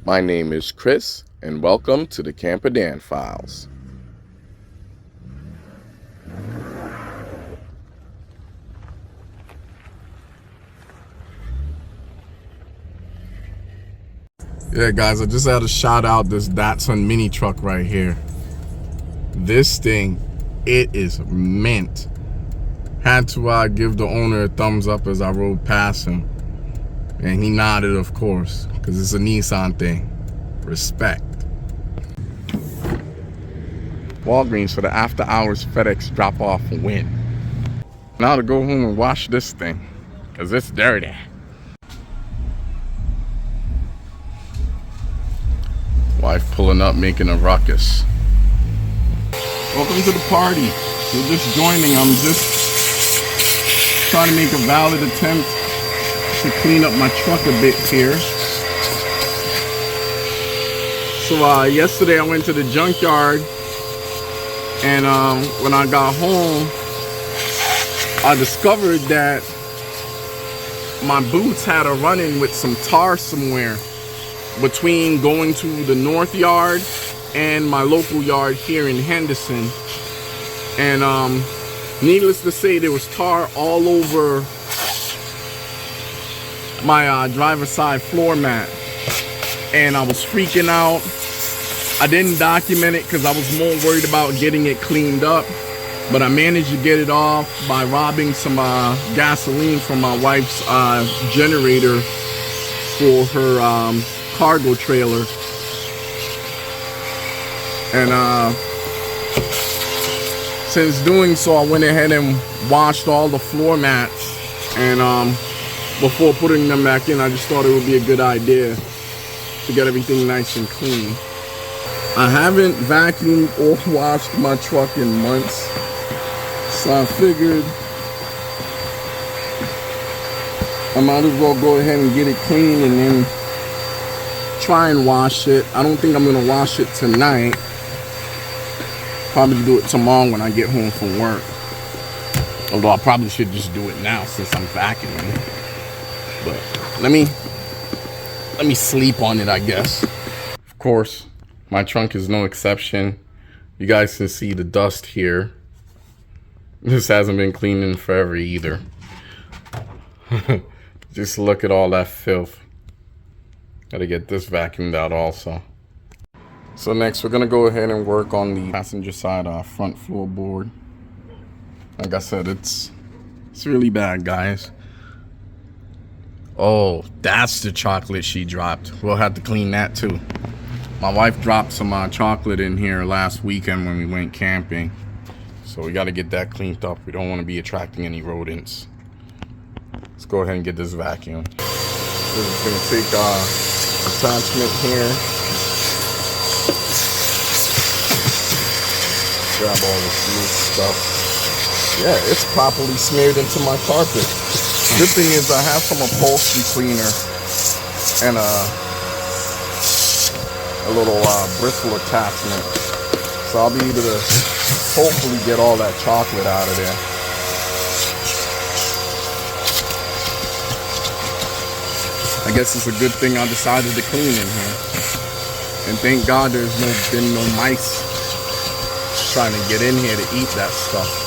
My name is Chris, and welcome to the Camper Dan Files. Yeah, guys, I just had to shout out this Datsun mini truck right here. This thing, it is mint. Had to give the owner a thumbs up as I rode past him. And he nodded, of course, because it's a Nissan thing. Respect. Walgreens for the after hours FedEx drop off win. Now to go home and wash this thing, because it's dirty. Wife pulling up, making a ruckus. Welcome to the party. You're just joining. I'm just trying to make a valid attempt to clean up my truck a bit here. So yesterday I went to the junkyard, and when I got home I discovered that my boots had a run-in with some tar somewhere between going to the north yard and my local yard here in Henderson. And needless to say, there was tar all over my driver's side floor mat, and I was freaking out. I didn't document it because I was more worried about getting it cleaned up, but I managed to get it off by robbing some gasoline from my wife's generator for her cargo trailer. And since doing so, I went ahead and washed all the floor mats, and before putting them back in, I just thought it would be a good idea to get everything nice and clean. I haven't vacuumed or washed my truck in months, so I figured I might as well go ahead and get it clean and then try and wash it. I don't think I'm gonna wash it tonight. Probably do it tomorrow when I get home from work. Although I probably should just do it now since I'm vacuuming. But let me sleep on it, I guess. Of course, my trunk is no exception. You guys can see the dust here. This hasn't been cleaned in forever either. Just look at all that filth. Gotta get this vacuumed out also. So next, we're gonna go ahead and work on the passenger side front floorboard. Like I said, it's really bad, guys. Oh, that's the chocolate she dropped. We'll have to clean that too. My wife dropped some chocolate in here last weekend when we went camping. So we got to get that cleaned up. We don't want to be attracting any rodents. Let's go ahead and get this vacuum. This is going to take attachment here. Grab all the loose stuff. Yeah, it's properly smeared into my carpet. Good thing is I have some upholstery cleaner and a little bristle attachment, so I'll be able to hopefully get all that chocolate out of there. I guess it's a good thing I decided to clean in here, and thank God there's been no mice trying to get in here to eat that stuff.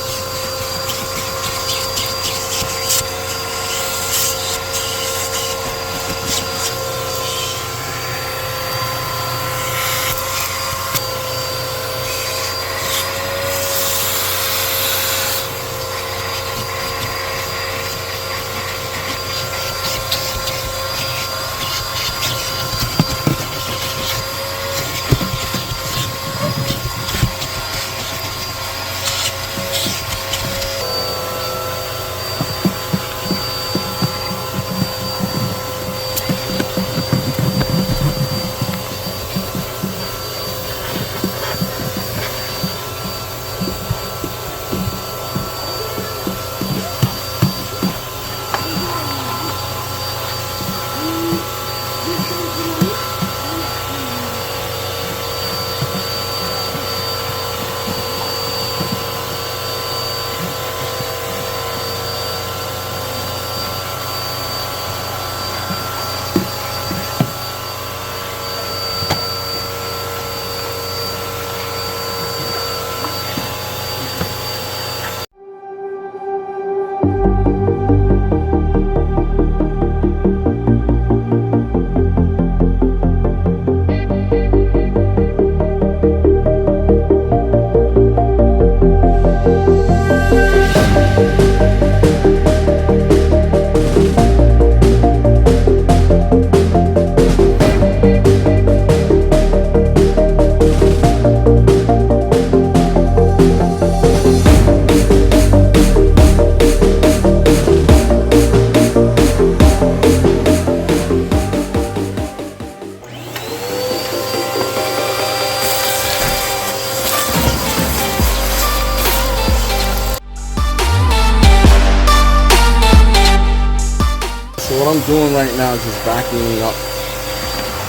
I'm doing right now is just vacuuming up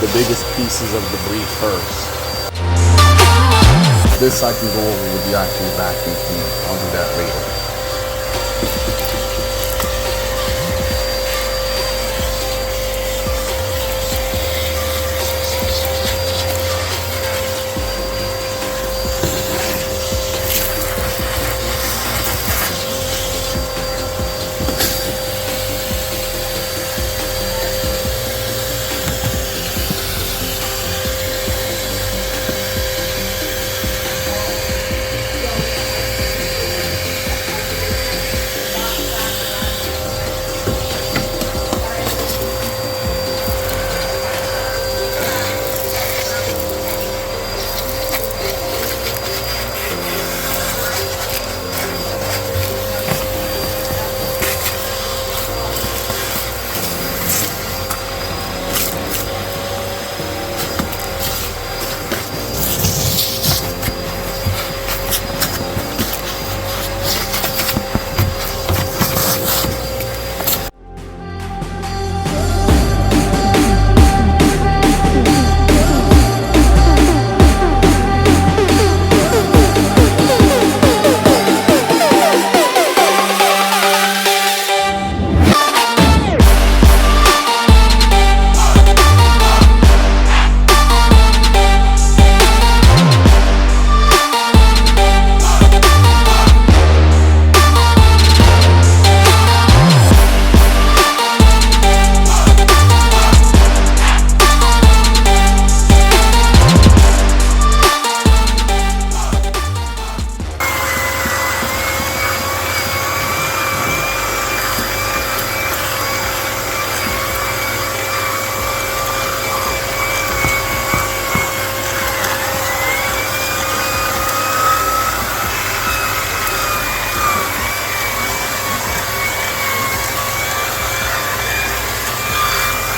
the biggest pieces of debris first. This I can go over with the actual vacuum cleaner. I'll do that later.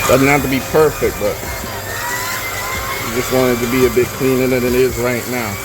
Doesn't have to be perfect, but I just want it to be a bit cleaner than it is right now.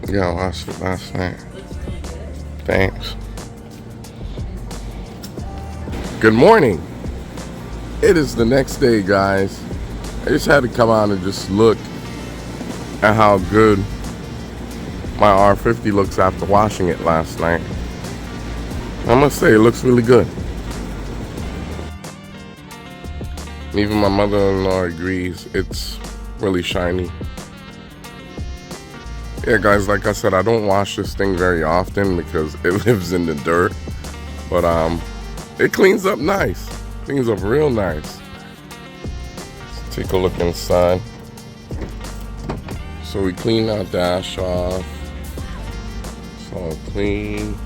Yeah, I watched it last night. Thanks. Good morning. It is the next day, guys. I just had to come out and just look at how good my R50 looks after washing it last night. I must say, it looks really good. And even my mother-in-law agrees it's really shiny. Yeah, guys, like I said, I don't wash this thing very often because it lives in the dirt. But it cleans up nice. Cleans up real nice. Let's take a look inside. So we cleaned our dash off. It's all clean.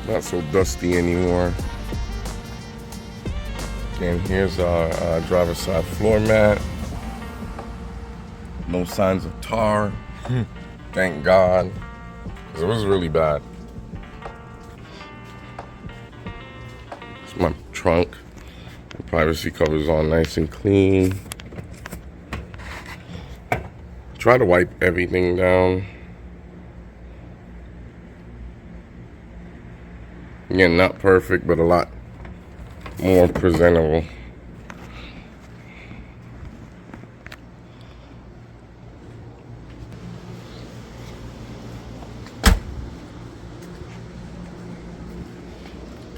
Not so dusty anymore. And here's our driver's side floor mat. No signs of tar. Thank God. 'Cause it was really bad. It's my trunk. The privacy cover's all nice and clean. Try to wipe everything down. Again, not perfect, but a lot more presentable.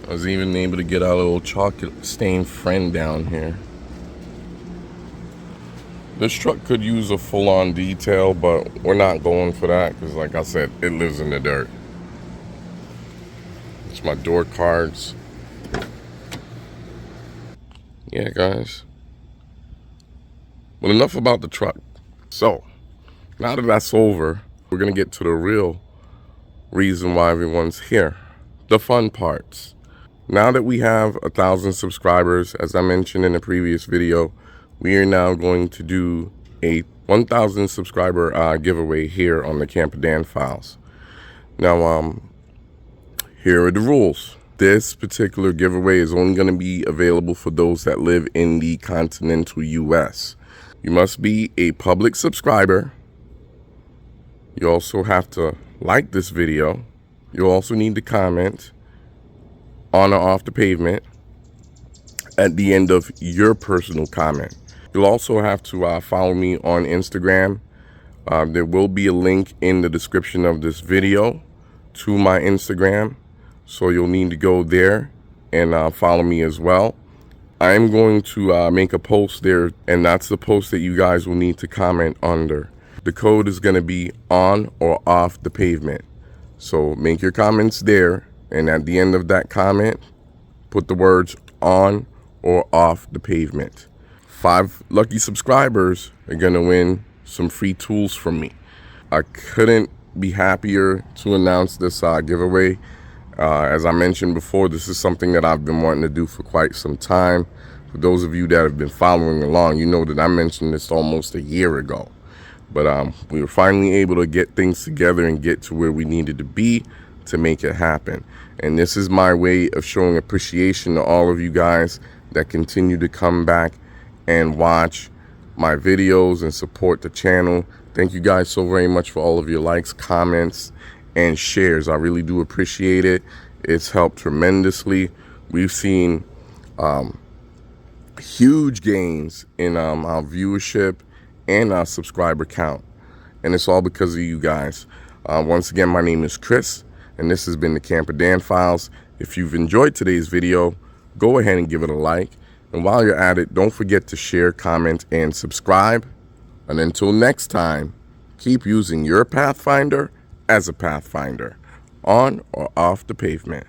I was even able to get our little chocolate stained friend down here. This truck could use a full-on detail, but we're not going for that because, like I said, it lives in the dirt. It's my door cards. Yeah, guys. But enough about the truck. So, now that that's over, we're going to get to the real reason why everyone's here. The fun parts. Now that we have 1,000 subscribers, as I mentioned in a previous video, we are now going to do a 1,000 subscriber giveaway here on the Camper Dan Files. Now, here are the rules. This particular giveaway is only going to be available for those that live in the continental US. You must be a public subscriber. You also have to like this video. You'll also need to comment on or off the pavement at the end of your personal comment. You'll also have to follow me on Instagram. There will be a link in the description of this video to my Instagram. So you'll need to go there and follow me as well. I'm going to make a post there, and that's the post that you guys will need to comment under. The code is going to be on or off the pavement. So make your comments there, and at the end of that comment, put the words on or off the pavement. 5 lucky subscribers are going to win some free tools from me. I couldn't be happier to announce this giveaway. As I mentioned before, this is something that I've been wanting to do for quite some time. For those of you that have been following along, you know that I mentioned this almost a year ago. But we were finally able to get things together and get to where we needed to be to make it happen. And this is my way of showing appreciation to all of you guys that continue to come back and watch my videos and support the channel. Thank you guys so very much for all of your likes, comments, and shares. I really do appreciate it. It's helped tremendously. We've seen huge gains in our viewership and our subscriber count, and it's all because of you guys. Once again, my name is Chris, and this has been the Camper Dan Files. If you've enjoyed today's video, go ahead and give it a like, and while you're at it, don't forget to share, comment, and subscribe. And until next time, keep using your Pathfinder as a pathfinder, on or off the pavement.